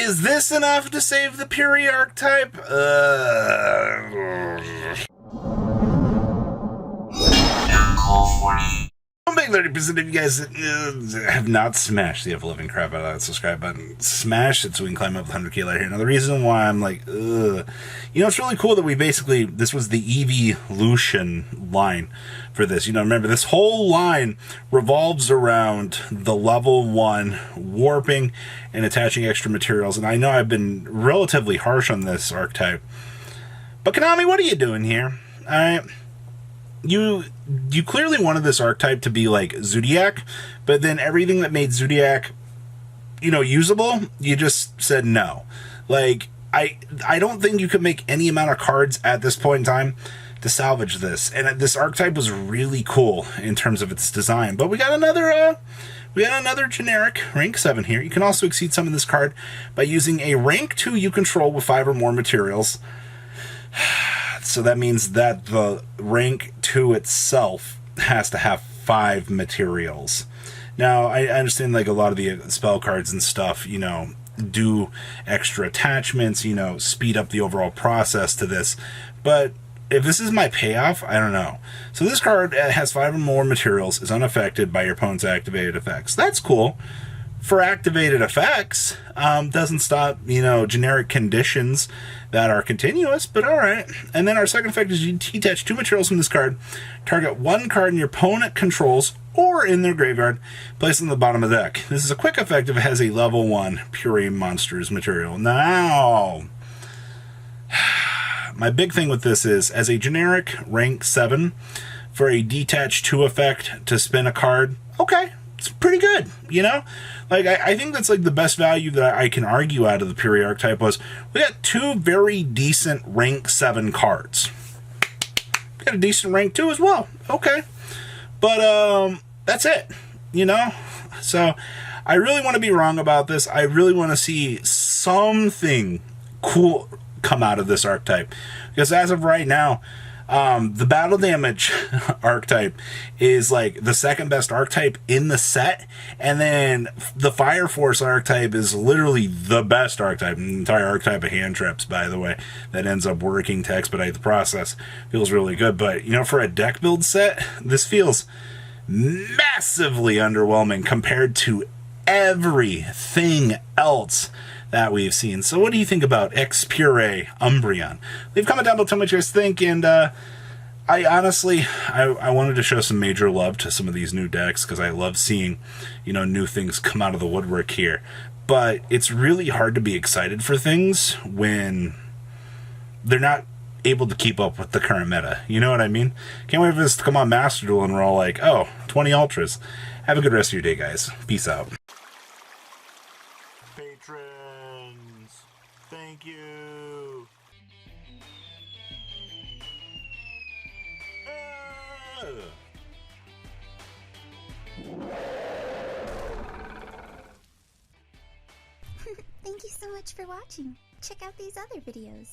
Is this enough to save the Puri archetype? I'm big 30% of you guys have not smashed the ever-loving crap out of that subscribe button. Smash it so we can climb up the 100K ladder here. Now, the reason why I'm like, you know, it's really cool that we basically, this was the evolution line for this. You know, remember, this whole line revolves around the level 1 warping and attaching extra materials. And I know I've been relatively harsh on this archetype. But Konami, what are you doing here? All right. You clearly wanted this archetype to be like Zodiac, but then everything that made Zodiac, you know, usable, you just said no. Like, I don't think you could make any amount of cards at this point in time to salvage this. And this archetype was really cool in terms of its design. But we got another generic rank 7 here. You can also exceed some of this card by using a rank 2 you control with 5 or more materials. So that means that the rank 2 itself has to have 5 materials. Now, I understand like a lot of the spell cards and stuff, you know, do extra attachments, you know, speed up the overall process to this. But if this is my payoff, I don't know. So this card has 5 or more materials, is unaffected by your opponent's activated effects. That's cool. For activated effects, doesn't stop, you know, generic conditions that are continuous, but alright. And then our second effect is you detach 2 materials from this card, target 1 card in your opponent controls or in their graveyard, place it on the bottom of the deck. This is a quick effect if it has a level 1 Puri Monsters material. Now, my big thing with this is, as a generic rank 7, for a detach 2 effect to spin a card, okay, it's pretty good, you know? Like, I think that's like the best value that I can argue out of the Puri archetype was, we got 2 very decent rank 7 cards. We got a decent rank 2 as well, okay. But, that's it, you know? So, I really want to be wrong about this. I really want to see something cool come out of this archetype. Because as of right now, the battle damage archetype is like the second best archetype in the set, and then the Fire Force archetype is literally the best archetype. An entire archetype of hand traps, by the way, that ends up working to expedite the process. Feels really good, but you know, for a deck build set, this feels massively underwhelming compared to everything else that we've seen. So what do you think about Ex Pure Umbreon? Leave a comment down below, tell me what you guys think, and I honestly, I wanted to show some major love to some of these new decks, because I love seeing, you know, new things come out of the woodwork here. But it's really hard to be excited for things when they're not able to keep up with the current meta. You know what I mean? Can't wait for this to come on Master Duel and we're all like, oh, 20 Ultras. Have a good rest of your day, guys. Peace out. Patrons, thank you. Thank you so much for watching. Check out these other videos.